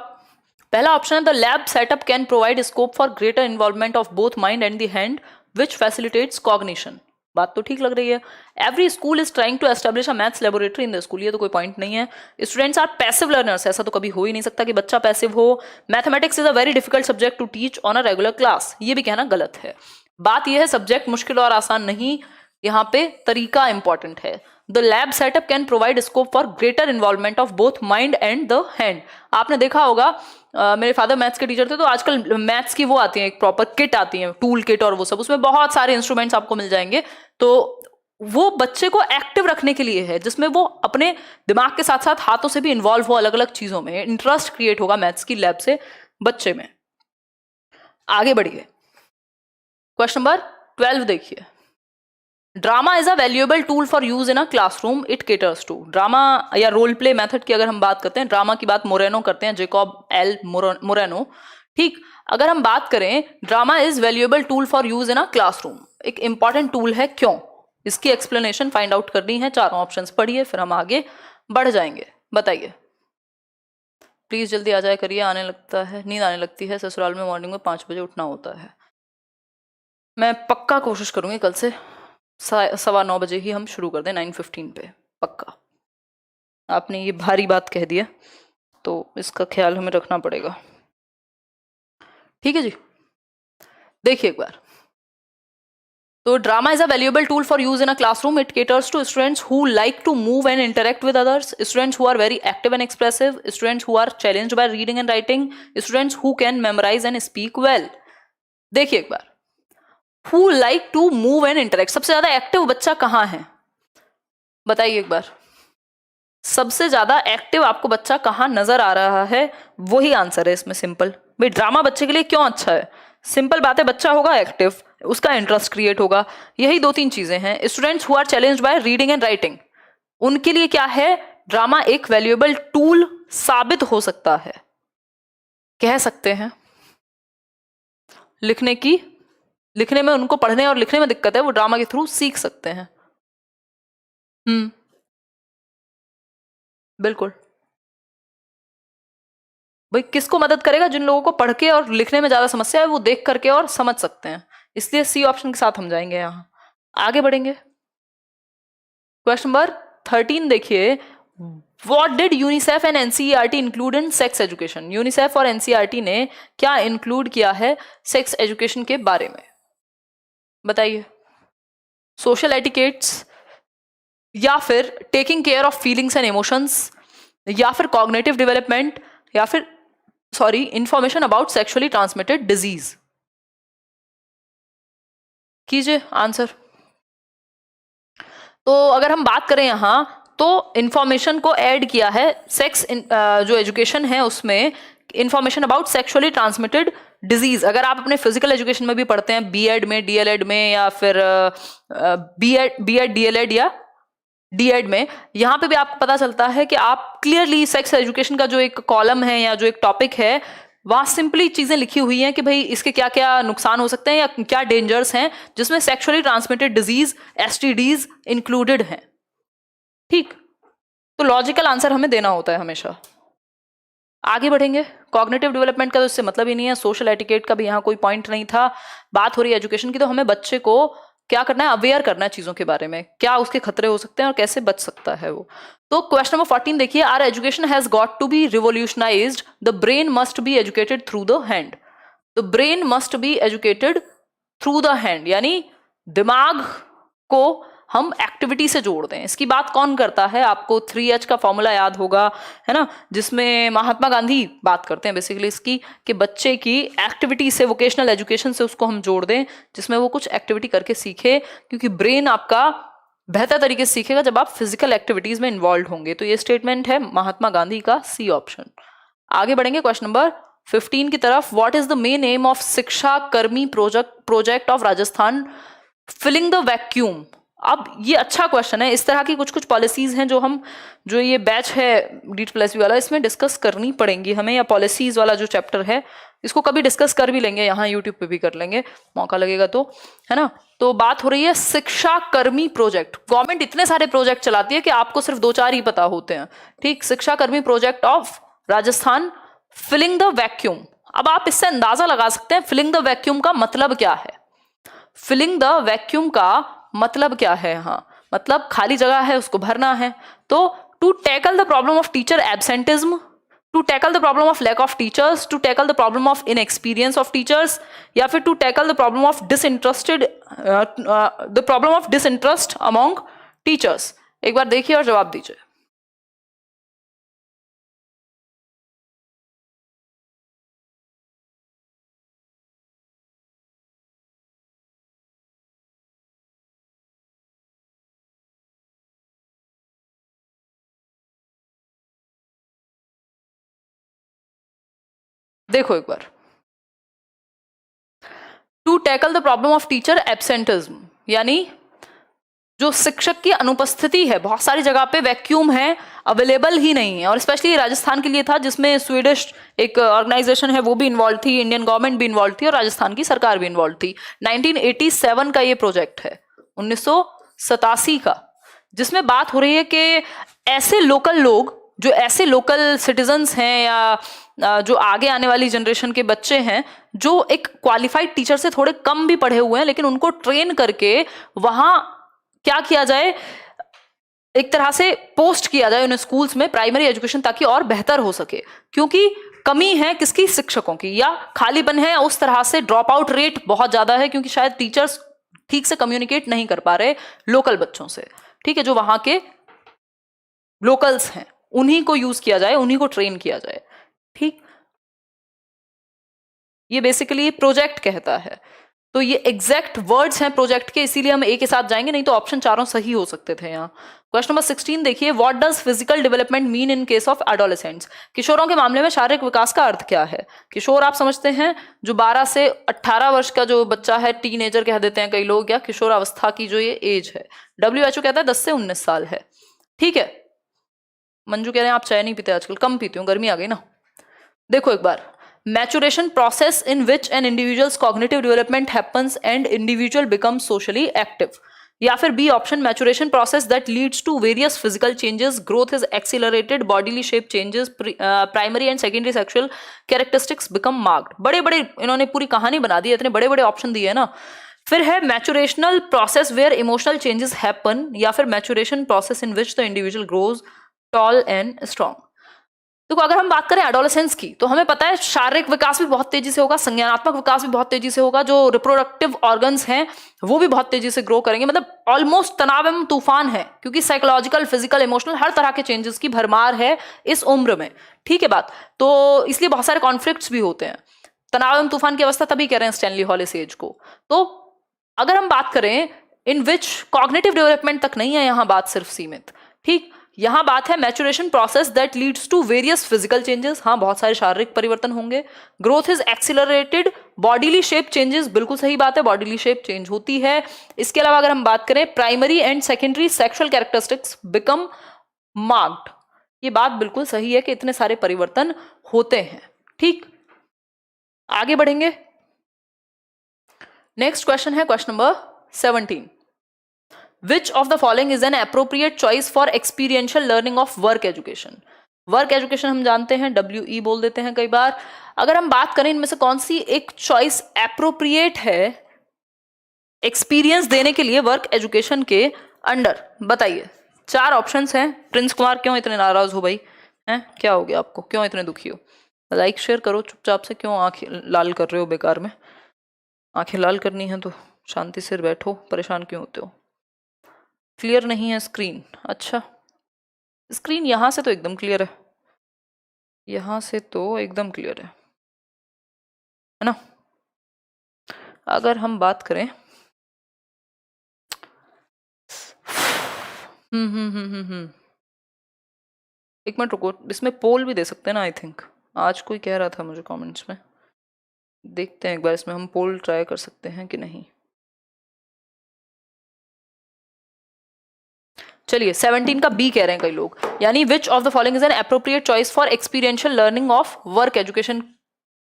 पहला ऑप्शन है the lab setup can provide scope for greater involvement of both mind and the hand which facilitates cognition. बात तो ठीक लग रही है। Every school is trying to establish a maths laboratory in the school, ये तो कोई पॉइंट नहीं है। स्टूडेंट्स आर पैसिव लर्नर्स, ऐसा तो कभी हो ही नहीं सकता कि बच्चा पैसिव हो। Mathematics is a very difficult subject to teach on a regular class, ये भी कहना गलत है। बात यह है सब्जेक्ट मुश्किल और आसान नहीं, यहाँ पे तरीका इंपॉर्टेंट है। The lab setup can provide scope for greater involvement of both mind and the hand. आपने देखा होगा, मेरे फादर मैथ्स के टीचर थे, तो आजकल मैथ्स की वो आती है, एक प्रॉपर किट आती है, टूल किट और वो सब, उसमें बहुत सारे इंस्ट्रूमेंट्स आपको मिल जाएंगे। तो वो बच्चे को एक्टिव रखने के लिए है, जिसमें वो अपने दिमाग के साथ साथ हाथों से भी इन्वॉल्व हो अलग अलग चीजों में, इंटरेस्ट क्रिएट होगा मैथ्स की लैब से बच्चे में। आगे बढ़िए, क्वेश्चन नंबर 12 देखिए। Drama is a valuable tool for use in a classroom, it caters to. Drama या रोल प्ले मेथड की अगर हम बात करते हैं, ड्रामा की बात मोरेनो करते हैं, जेकॉब एल मोरेनो। ठीक, अगर हम बात करें drama is valuable tool for use in a classroom, एक इंपॉर्टेंट टूल है, क्यों? इसकी एक्सप्लेनेशन फाइंड आउट करनी है। चारों ऑप्शंस पढ़िए, फिर हम आगे बढ़ जाएंगे। बताइए प्लीज, जल्दी आ जाए करिए, आने लगता है, नींद आने लगती है। ससुराल में मॉर्निंग में 5 बजे उठना होता है। मैं पक्का कोशिश करूंगी कल से 9:15 बजे ही हम शुरू कर दें, 9:15 पे, पक्का। आपने ये भारी बात कह दी है, तो इसका ख्याल हमें रखना पड़ेगा। ठीक है जी, देखिए एक बार। तो drama is a valuable tool for use in a classroom, it caters to students who like to move and interact with others, students who are very active and expressive, students who are challenged by reading and writing, students who can memorize and speak well. देखिए एक बार, who like to move and interact, सबसे ज्यादा active बच्चा कहाँ है? बताइए एक बार, सबसे ज्यादा एक्टिव आपको बच्चा कहाँ नजर आ रहा है? वही आंसर है इसमें, सिंपल। भाई ड्रामा बच्चे के लिए क्यों अच्छा है? सिंपल बात है, बच्चा होगा एक्टिव, उसका इंटरेस्ट क्रिएट होगा, यही 2-3 चीजें हैं। Students who are challenged by reading and writing, उनके लिए क्या है? ड्रामा एक वैल्यूएबल टूल साबित हो सकता है, कह सकते हैं। लिखने में उनको पढ़ने और लिखने में दिक्कत है, वो ड्रामा के थ्रू सीख सकते हैं। बिल्कुल। भाई किसको मदद करेगा? जिन लोगों को पढ़ के और लिखने में ज्यादा समस्या है, वो देख करके और समझ सकते हैं, इसलिए सी ऑप्शन के साथ हम जाएंगे। यहां आगे बढ़ेंगे, क्वेश्चन नंबर 13 देखिए। What did UNICEF and NCERT include in sex education? UNICEF और NCERT ने क्या इंक्लूड किया है सेक्स एजुकेशन के बारे में? बताइए। सोशल एटिकेट्स, या फिर taking care of feelings and emotions, या फिर कॉग्निटिव डेवलपमेंट, या फिर information about sexually transmitted disease. कीजिए आंसर। तो अगर हम बात करें यहां, तो इंफॉर्मेशन को ऐड किया है सेक्स जो एजुकेशन है उसमें, information about sexually transmitted disease. अगर आप अपने फिजिकल एजुकेशन में भी पढ़ते हैं, बीएड में, डीएलएड में, या फिर बीएड डीएलएड या डीएड में, यहाँ पे भी आपको पता चलता है कि आप क्लियरली सेक्स एजुकेशन का जो एक कॉलम है या जो एक टॉपिक है, वहां सिंपली चीजें लिखी हुई हैं कि भाई इसके क्या क्या नुकसान हो सकते हैं या क्या डेंजर्स हैं, जिसमें sexually transmitted disease, STDs included हैं। ठीक, तो लॉजिकल आंसर हमें देना होता है हमेशा। आगे बढ़ेंगे। कॉग्निटिव डेवलपमेंट का तो इससे मतलब ही नहीं है, सोशल एटिकेट का भी यहाँ कोई पॉइंट नहीं था, बात हो रही है एजुकेशन की। तो हमें बच्चे को क्या करना है? अवेयर करना है चीजों के बारे में, क्या उसके खतरे हो सकते हैं और कैसे बच सकता है वो। तो क्वेश्चन नंबर 14 देखिए। Our education has got to be revolutionized, the brain must be educated through the hand. The brain must be educated through the hand, यानी दिमाग को हम एक्टिविटी से जोड़ दें। इसकी बात कौन करता है? आपको 3H का फॉर्मूला याद होगा, है ना, जिसमें महात्मा गांधी बात करते हैं बेसिकली इसकी, कि बच्चे की एक्टिविटी से, वोकेशनल एजुकेशन से उसको हम जोड़ दें, जिसमें वो कुछ एक्टिविटी करके सीखे, क्योंकि ब्रेन आपका बेहतर तरीके से सीखेगा जब आप फिजिकल एक्टिविटीज में इन्वॉल्व होंगे। तो ये स्टेटमेंट है महात्मा गांधी का, सी ऑप्शन। आगे बढ़ेंगे क्वेश्चन नंबर 15 की तरफ। What is the main aim of Shiksha Karmi project of Rajasthan filling the vacuum? अब ये अच्छा क्वेश्चन है। इस तरह की कुछ पॉलिसीज हैं जो ये बैच है DEET+B वाला, इसमें डिस्कस करनी पड़ेंगी हमें, या पॉलिसीज वाला जो चैप्टर है इसको कभी डिस्कस कर भी लेंगे, यहाँ यूट्यूब पे भी कर लेंगे, मौका लगेगा तो, है ना। तो बात हो रही है शिक्षा कर्मी प्रोजेक्ट। गवर्नमेंट इतने सारे प्रोजेक्ट चलाती है कि आपको सिर्फ 2-4 ही पता होते हैं। ठीक, Shiksha Karmi project of Rajasthan filling the vacuum. अब आप इससे अंदाजा लगा सकते हैं फिलिंग द वैक्यूम का मतलब क्या है। फिलिंग द वैक्यूम का मतलब क्या है, हाँ मतलब खाली जगह है उसको भरना है। तो to tackle the problem of teacher absenteeism, to tackle the problem of lack of teachers, to tackle the problem of inexperience of teachers, या फिर to tackle the problem of disinterested the problem of disinterest among teachers. एक बार देखिए और जवाब दीजिए। देखो एक बार, to tackle the problem of teacher absenteeism यानी जो शिक्षक की अनुपस्थिति है, बहुत सारी जगह पे वैक्यूम है, अवेलेबल ही नहीं है। और स्पेशली राजस्थान के लिए था जिसमें स्वीडिश एक ऑर्गेनाइजेशन है वो भी इन्वॉल्व थी, इंडियन गवर्नमेंट भी इन्वॉल्व थी और राजस्थान की सरकार भी इन्वॉल्व थी। 1987 का ये प्रोजेक्ट है, 1987 का, जिसमें बात हो रही है कि ऐसे लोकल लोग जो ऐसे लोकल सिटीजन्स हैं या जो आगे आने वाली जनरेशन के बच्चे हैं जो एक क्वालिफाइड टीचर से थोड़े कम भी पढ़े हुए हैं, लेकिन उनको ट्रेन करके वहां क्या किया जाए, एक तरह से पोस्ट किया जाए उन स्कूल्स में प्राइमरी एजुकेशन, ताकि और बेहतर हो सके। क्योंकि कमी है किसकी, शिक्षकों की, या खालीपन है, उस तरह से ड्रॉप आउट रेट बहुत ज्यादा है क्योंकि शायद टीचर्स ठीक से कम्युनिकेट नहीं कर पा रहे लोकल बच्चों से। ठीक है, जो वहां के लोकल्स हैं उन्हीं को यूज किया जाए, उन्हीं को ट्रेन किया जाए। ठीक, ये बेसिकली प्रोजेक्ट कहता है। तो ये एग्जैक्ट वर्ड्स हैं प्रोजेक्ट के, इसीलिए हम एक के साथ जाएंगे, नहीं तो ऑप्शन चारों सही हो सकते थे यहाँ। क्वेश्चन नंबर 16 देखिए, what does physical development mean in case of adolescents. किशोरों के मामले में शारीरिक विकास का अर्थ क्या है। किशोर आप समझते हैं जो 12 से 18 वर्ष का जो बच्चा है, टीनेजर कह देते हैं कई लोग, या किशोर अवस्था की जो ये एज है, WHO कहता है 10 से 19 साल है। ठीक है, मंजू कह रहे हैं आप चाय नहीं पीते आजकल, कम पीती हूँ, गर्मी आ गई ना। देखो एक बार, maturation process in which an individual's cognitive development happens and individual becomes socially active, या फिर B option, maturation process that leads to various physical changes, growth is accelerated, bodily shape changes, primary and secondary sexual characteristics become marked। बड़े बड़े इन्होंने पूरी कहानी बना दी है, इतने बड़े बड़े ऑप्शन दिए है ना। फिर है maturational process where emotional changes happen, या फिर maturation process in which the individual grows tall and strong. देखो अगर हम बात करें एडोलेसेंस की, तो हमें पता है शारीरिक विकास भी बहुत तेजी से होगा, संज्ञानात्मक विकास भी बहुत तेजी से होगा, जो रिप्रोडक्टिव ऑर्गन्स हैं वो भी बहुत तेजी से ग्रो करेंगे। मतलब ऑलमोस्ट तनाव एवं तूफान है, क्योंकि साइकोलॉजिकल, फिजिकल, इमोशनल हर तरह के चेंजेस की भरमार है इस उम्र में। ठीक है बात, तो इसलिए बहुत सारे कॉन्फ्लिक्ट्स भी होते हैं। तनाव एवं तूफान की अवस्था तभी कह रहे हैं स्टैनली हॉल इस एज को। तो अगर हम बात करें इन विच कॉग्निटिव डेवलपमेंट तक नहीं है यहाँ बात सिर्फ सीमित। ठीक, यहां बात है maturation process that leads to various physical changes, हाँ बहुत सारे शारीरिक परिवर्तन होंगे। Growth is accelerated, bodily shape changes, बिल्कुल सही बात है, बॉडीली शेप चेंज होती है। इसके अलावा अगर हम बात करें primary and secondary sexual characteristics become marked, ये बात बिल्कुल सही है कि इतने सारे परिवर्तन होते हैं। ठीक, आगे बढ़ेंगे। नेक्स्ट क्वेश्चन है question number 17, Which of the following is an appropriate choice for experiential learning of work education? Work education हम जानते हैं WE बोल देते हैं कई बार। अगर हम बात करें इनमें से कौन सी एक चॉइस एप्रोप्रिएट है एक्सपीरियंस देने के लिए वर्क एजुकेशन के अंडर, बताइए। 4 ऑप्शंस हैं। प्रिंस कुमार क्यों इतने नाराज हो भाई, हैं क्या हो गया आपको, क्यों इतने दुखी हो? लाइक शेयर करो चुपचाप से, क्यों आंखें लाल कर रहे हो बेकार में? आंखें लाल करनी है तो शांति से बैठो, परेशान क्यों होते हो? क्लियर नहीं है स्क्रीन? अच्छा, स्क्रीन यहां से तो एकदम क्लियर है, यहां से तो एकदम क्लियर है ना। अगर हम बात करें एक मिनट रुको, इसमें पोल भी दे सकते हैं ना, आई थिंक आज कोई कह रहा था मुझे कमेंट्स में। देखते हैं एक बार इसमें हम पोल ट्राई कर सकते हैं कि नहीं। चलिए 17 का बी कह रहे हैं कई लोग, यानी which of the following is an appropriate choice for experiential learning of work education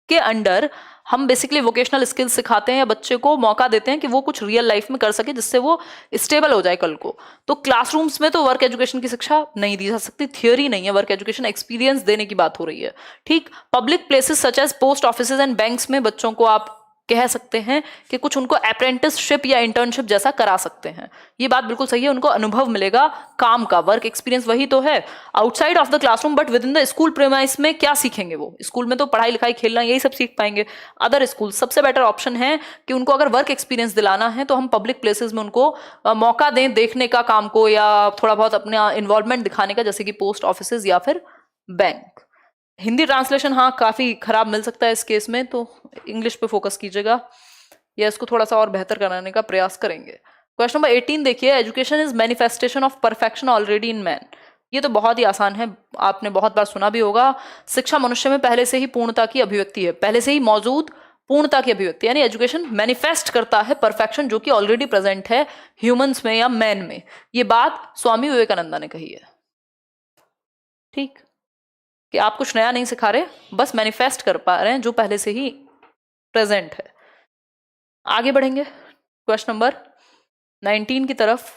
के अंडर हम बेसिकली वोकेशनल स्किल्स सिखाते हैं या बच्चे को मौका देते हैं कि वो कुछ रियल लाइफ में कर सके जिससे वो स्टेबल हो जाए कल को। तो क्लासरूम्स में तो वर्क एजुकेशन की शिक्षा नहीं दी जा सकती, थियोरी नहीं है, वर्क एजुकेशन एक्सपीरियंस देने की बात हो रही है। ठीक, public places such as post offices and banks में बच्चों को आप कह सकते हैं कि कुछ उनको अप्रेंटिसशिप या इंटर्नशिप जैसा करा सकते हैं। ये बात बिल्कुल सही है, उनको अनुभव मिलेगा काम का, वर्क एक्सपीरियंस वही तो है outside of the classroom, but with in the school premise में क्या सीखेंगे वो? स्कूल में तो पढ़ाई लिखाई खेलना यही सब सीख पाएंगे। अदर स्कूल सबसे बेटर ऑप्शन है कि उनको अगर वर्क एक्सपीरियंस दिलाना है तो हम पब्लिक प्लेसेस में उनको मौका दें देखने का काम को, या थोड़ा बहुत अपना इन्वॉल्वमेंट दिखाने का, जैसे कि पोस्ट ऑफिस या फिर बैंक। हिंदी ट्रांसलेशन हाँ काफी खराब मिल सकता है इस केस में, तो इंग्लिश पे फोकस कीजिएगा या इसको थोड़ा सा और बेहतर कराने का प्रयास करेंगे। क्वेश्चन नंबर 18 देखिए, education is manifestation of perfection already in man. ये तो बहुत ही आसान है, आपने बहुत बार सुना भी होगा। शिक्षा मनुष्य में पहले से ही पूर्णता की अभिव्यक्ति है, पहले से ही मौजूद पूर्णता की अभिव्यक्ति, यानी एजुकेशन मैनिफेस्ट करता है परफेक्शन जो कि ऑलरेडी प्रेजेंट है ह्यूमंस में या मैन में। ये बात स्वामी विवेकानंद ने कही है। ठीक, कि आप कुछ नया नहीं सिखा रहे, बस मैनिफेस्ट कर पा रहे हैं जो पहले से ही प्रेजेंट है। आगे बढ़ेंगे क्वेश्चन नंबर 19 की तरफ।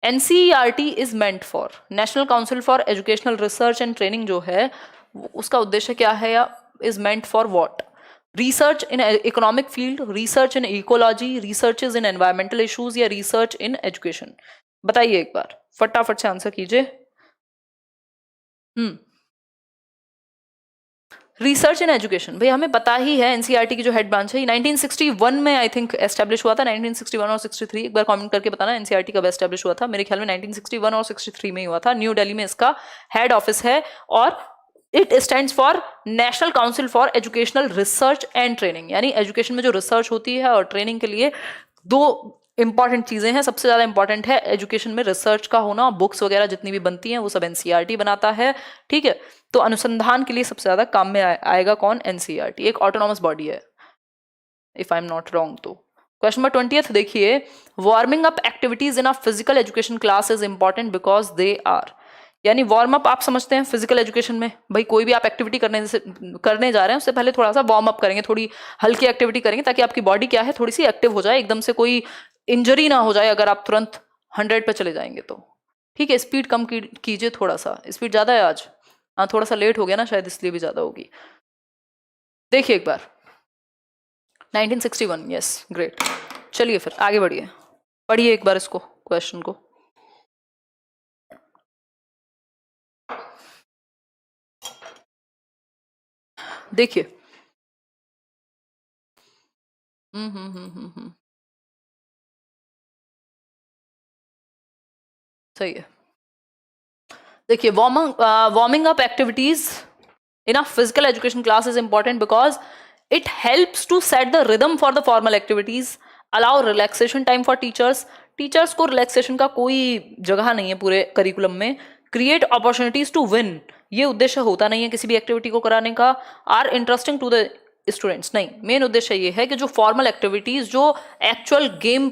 NCERT is meant for, national council for educational research and training जो है उसका उद्देश्य क्या है, या is meant for what? Research in economic field, research in ecology, research in environmental issues, या रिसर्च इन एजुकेशन? बताइए एक बार, फटाफट से आंसर कीजिए। रिसर्च इन एजुकेशन, भाई हमें पता ही है एनसीईआरटी की जो हेड ब्रांच है 1961 में आई थिंक एस्टेब्लिश हुआ था, 1961 और 63। एक बार कमेंट करके बताना एनसीईआरटी कब एस्टेब्लिश हुआ था। मेरे ख्याल में 1961 और 63 में ही हुआ था। न्यू दिल्ली में इसका हेड ऑफिस है और it stands for national council for educational research and training, यानी एजुकेशन में जो रिसर्च होती है और ट्रेनिंग के लिए दो इंपॉर्टेंट चीजें हैं। सबसे ज्यादा इंपॉर्टेंट है एजुकेशन में रिसर्च का होना, बुक्स वगैरह जितनी भी बनती हैं वो सब एनसीईआरटी बनाता है। ठीक है, तो अनुसंधान के लिए सबसे ज्यादा काम में आएगा कौन? एनसीईआरटी। एक ऑटोनॉमस बॉडी है if I am not wrong. तो क्वेश्चन नंबर 20 देखिए, warming up activities in a physical education class is important because they are, यानी वार्म अप आप समझते हैं फिजिकल एजुकेशन में, भाई कोई भी आप एक्टिविटी करने जा रहे हैं उससे पहले थोड़ा सा वार्म अप करेंगे, थोड़ी हल्की एक्टिविटी करेंगे ताकि आपकी बॉडी क्या है थोड़ी सी एक्टिव हो जाए, एकदम से कोई इंजरी ना हो जाए अगर आप तुरंत 100 पे चले जाएंगे तो। ठीक है, स्पीड कम कीजिए, थोड़ा सा स्पीड ज्यादा है आज, हाँ थोड़ा सा लेट हो गया ना शायद इसलिए भी ज्यादा होगी। देखिए एक बार 1961, यस ग्रेट। चलिए फिर आगे बढ़िए, पढ़िए एक बार इसको, क्वेश्चन को। देखिए सही है। देखिए warming up activities in a physical education class is important because it helps to set the rhythm for the formal activities, allow relaxation time for teachers को relaxation का कोई जगह नहीं है पूरे करिकुलम में, create opportunities to win, ये उद्देश्य होता नहीं है किसी भी एक्टिविटी को कराने का, are interesting to the students, नहीं, मेन उद्देश्य ये है कि जो फॉर्मल एक्टिविटीज, जो एक्चुअल गेम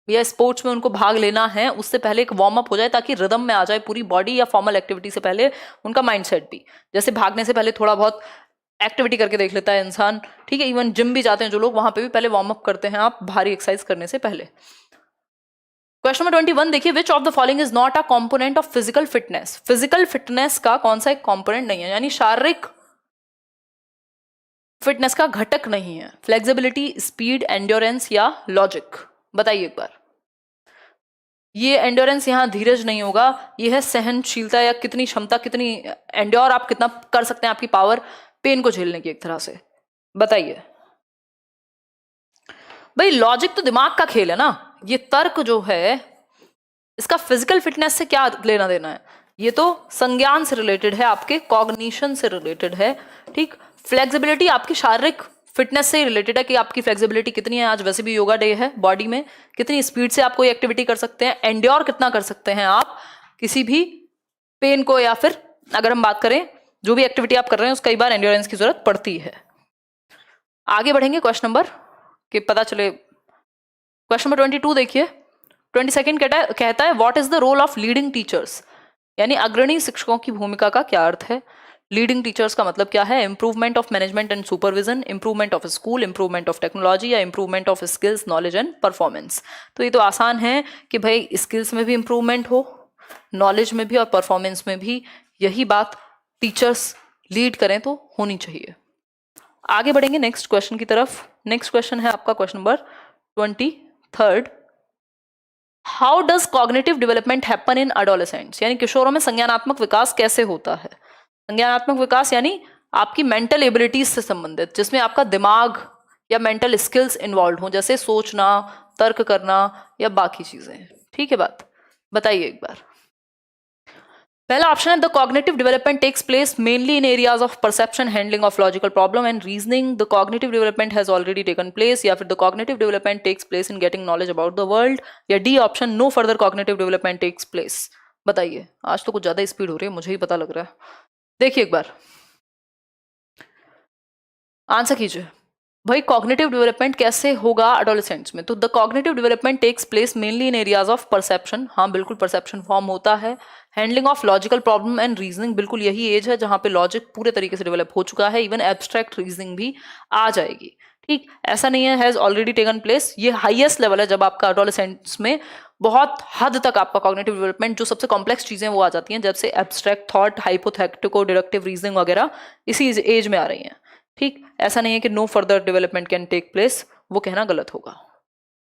या स्पोर्ट्स में उनको भाग लेना है उससे पहले एक वार्म अप हो जाए ताकि रिदम में आ जाए पूरी बॉडी, या फॉर्मल एक्टिविटी से पहले उनका माइंडसेट भी, जैसे भागने से पहले थोड़ा बहुत एक्टिविटी करके देख लेता है इंसान। ठीक है, इवन जिम भी जाते हैं जो लोग, वहां पे भी पहले वार्म अप करते हैं आप भारी एक्सरसाइज करने से पहले। क्वेश्चन नंबर 21 देखिए, which of the following is not a component of physical fitness? Physical fitness का कौन सा एक कॉम्पोनेंट नहीं है, यानी शारीरिक फिटनेस का घटक नहीं है? फ्लेक्सिबिलिटी, स्पीड, एंड्योरेंस या लॉजिक? बताइए एक बार। ये एंड्योरेंस यहाँ धीरज नहीं होगा, ये है सहनशीलता या कितनी क्षमता, कितनी एंड्योर आप कितना कर सकते हैं, आपकी पावर पेन को झेलने की एक तरह से। बताइए भाई, लॉजिक तो दिमाग का खेल है ना, ये तर्क जो है इसका फिजिकल फिटनेस से क्या लेना देना है? ये तो संज्ञान से रिलेटेड है, आपके कॉग्निशन से रिलेटेड है। ठीक, फ्लेक्सिबिलिटी आपकी शारीरिक फिटनेस से ही रिलेटेड है कि आपकी फ्लेक्सिबिलिटी कितनी है। आज वैसे भी योगा डे है, बॉडी में कितनी स्पीड से आप कोई एक्टिविटी कर सकते हैं, एंड्योर कितना कर सकते हैं आप किसी भी पेन को, या फिर अगर हम बात करें जो भी एक्टिविटी आप कर रहे हैं उस कई बार एंड्योरेंस की जरूरत पड़ती है। आगे बढ़ेंगे क्वेश्चन नंबर कि पता चले। क्वेश्चन नंबर 22 देखिए, 22 कहता है what is the role of leading teachers, यानी अग्रणी शिक्षकों की भूमिका का क्या अर्थ है? लीडिंग टीचर्स का मतलब क्या है? Improvement of management and supervision, improvement of school, improvement of technology या improvement of skills, knowledge and performance. तो ये तो आसान है कि भाई स्किल्स में भी इंप्रूवमेंट हो, नॉलेज में भी और परफॉर्मेंस में भी। यही बात टीचर्स लीड करें तो होनी चाहिए। आगे बढ़ेंगे नेक्स्ट क्वेश्चन की तरफ। नेक्स्ट क्वेश्चन है आपका question number 23। How does cognitive development happen in adolescents, यानी किशोरों में संज्ञानात्मक विकास कैसे होता है? संज्ञानात्मक विकास यानी आपकी मेंटल एबिलिटीज से संबंधित, जिसमें आपका दिमाग या मेंटल स्किल्स इन्वॉल्व हो, जैसे सोचना, तर्क करना या बाकी चीजें। ठीक है बात? बताइए एक बार। पहला ऑप्शन है the cognitive development takes place mainly in areas of perception, handling of logical problem and reasoning. The cognitive development has already taken place, या फिर the cognitive development takes place in getting knowledge about the world, या D option no further cognitive development takes place. बताइए, आज तो कुछ ज्यादा speed हो रही है, मुझे ही पता लग रहा है। देखिए एक बार, आंसर कीजिए भाई। कॉग्निटिव डेवलपमेंट कैसे होगा एडोलेसेंट्स में? तो the cognitive development takes place mainly in areas of perception, हाँ बिल्कुल परसेप्शन फॉर्म होता है। Handling of logical problem and reasoning, बिल्कुल यही एज है जहां पे लॉजिक पूरे तरीके से डेवलप हो चुका है, इवन एब्स्ट्रैक्ट रीजनिंग भी आ जाएगी। ठीक, ऐसा नहीं है हैज ऑलरेडी टेकन प्लेस, ये हाईएस्ट लेवल है जब आपका एडोलेसेंट्स में बहुत हद तक आपका कॉग्निटिव डेवलपमेंट, जो सबसे कॉम्प्लेक्स चीजें वो आ जाती हैं, जब से एब्स्ट्रैक्ट थॉट, हाइपोथेटिको, डिडक्टिव रीजनिंग वगैरह इसी एज में आ रही हैं। ठीक, ऐसा नहीं है कि no further development can take place, वो कहना गलत होगा।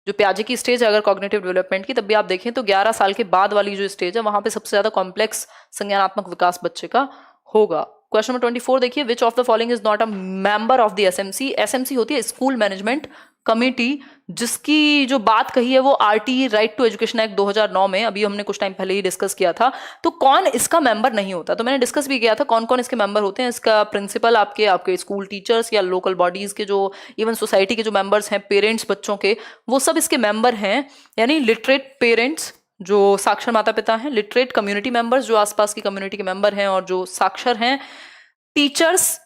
जो प्याजे की स्टेज है अगर कॉग्निटिव डेवलपमेंट की, तब भी आप देखें तो 11 साल के बाद वाली जो स्टेज है वहां पे सबसे ज्यादा कॉम्प्लेक्स संज्ञानात्मक विकास बच्चे का होगा। क्वेश्चन नंबर 24 देखिए, which of the following is not a member of the SMC. SMC होती है स्कूल मैनेजमेंट कमेटी, जिसकी जो बात कही है वो RT, right to education act 2009 में, अभी हमने कुछ टाइम पहले ही डिस्कस किया था। तो कौन इसका मेंबर नहीं होता? तो मैंने डिस्कस भी किया था कौन कौन इसके मेंबर होते हैं। इसका प्रिंसिपल आपके आपके स्कूल टीचर्स या लोकल बॉडीज के जो, इवन सोसाइटी के जो मेंबर्स हैं, पेरेंट्स बच्चों के, वो सब इसके मेंबर हैं। यानी लिटरेट पेरेंट्स जो साक्षर माता पिता हैं, लिटरेट कम्युनिटी मेंबर्स जो आसपास की कम्युनिटी के मेंबर हैं और जो साक्षर हैं, टीचर्स,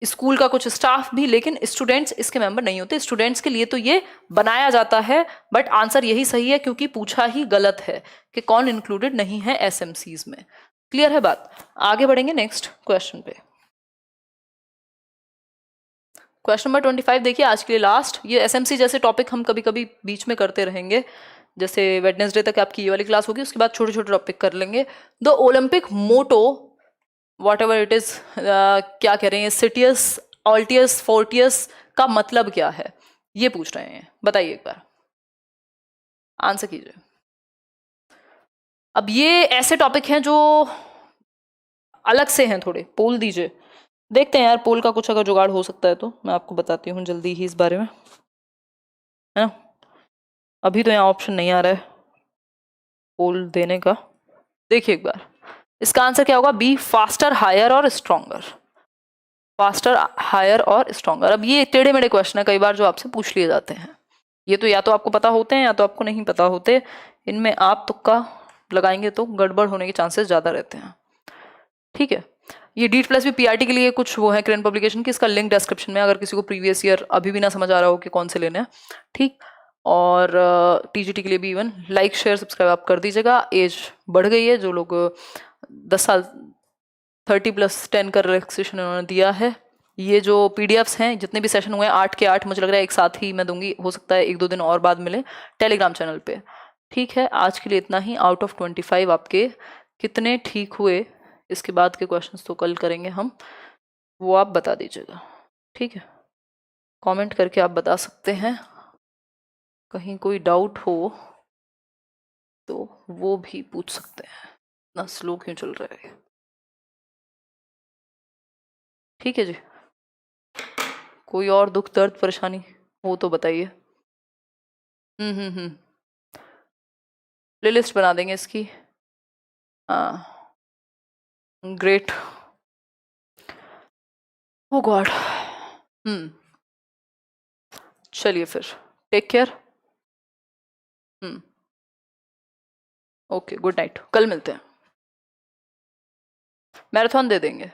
स्कूल का कुछ स्टाफ भी, लेकिन स्टूडेंट्स इसके मेंबर नहीं होते। स्टूडेंट्स के लिए तो ये बनाया जाता है, बट आंसर यही सही है क्योंकि पूछा ही गलत है कि कौन इंक्लूडेड नहीं है एसएमसीज में। क्लियर है बात? आगे बढ़ेंगे नेक्स्ट क्वेश्चन पे। क्वेश्चन नंबर 25 देखिए, आज के लिए लास्ट। ये एसएमसी जैसे टॉपिक हम कभी कभी बीच में करते रहेंगे, जैसे वेडनेसडे तक आपकी ये वाली क्लास होगी, उसके बाद छोटे छोटे टॉपिक कर लेंगे। The Olympic motto whatever it is, क्या कह रहे हैं, सिटियस, ऑल्टियस, फोर्टियस का मतलब क्या है, ये पूछ रहे हैं। बताइए एक बार, आंसर कीजिए। अब ये ऐसे टॉपिक हैं जो अलग से हैं थोड़े, पोल दीजिए। देखते हैं यार, पोल का कुछ अगर जुगाड़ हो सकता है तो मैं आपको बताती हूँ जल्दी ही इस बारे में, है ना। अभी तो यहाँ ऑप्शन नहीं आ रहा है पोल देने का। देखिए एक बार, इसका आंसर क्या होगा? बी, फास्टर, हायर और स्ट्रॉन्गर। फास्टर, हायर और स्ट्रॉन्गर। अब ये टेढ़े मेढ़े क्वेश्चन है कई बार जो आपसे पूछ लिए जाते हैं। ये तो या तो आपको पता होते हैं या तो आपको नहीं पता होते। इनमें आप तुक्का लगाएंगे तो गड़बड़ होने के चांसेस ज्यादा रहते हैं। ठीक है, ये डीट प्लस भी पीआरटी के लिए कुछ वो है करेंट पब्लिकेशन की, इसका लिंक डिस्क्रिप्शन में, अगर किसी को प्रीवियस ईयर अभी भी ना समझ आ रहा हो कि कौन से लेने हैं। ठीक, और टीजीटी के लिए भी इवन लाइक शेयर सब्सक्राइब आप कर दीजिएगा। एज बढ़ गई है, जो लोग 10 साल 30+10 का रिलैक्सेशन उन्होंने दिया है। ये जो पीडीएफ्स हैं, जितने भी सेशन हुए हैं 8 के 8, मुझे लग रहा है एक साथ ही मैं दूंगी, हो सकता है 1-2 दिन और बाद मिले टेलीग्राम चैनल पे। ठीक है, आज के लिए इतना ही। आउट ऑफ 25 आपके कितने ठीक हुए, इसके बाद के क्वेश्चंस तो कल करेंगे हम, वो आप बता दीजिएगा। ठीक है, कमेंट करके आप बता सकते हैं। कहीं कोई डाउट हो तो वो भी पूछ सकते हैं। इतना स्लो क्यों चल रहा है? ठीक है जी, कोई और दुख दर्द परेशानी हो तो बताइए। प्ले लिस्ट बना देंगे इसकी। हाँ, ग्रेट। ओ गॉड। चलिए फिर, take care. Okay, good night, कल मिलते हैं। मैराथन दे देंगे।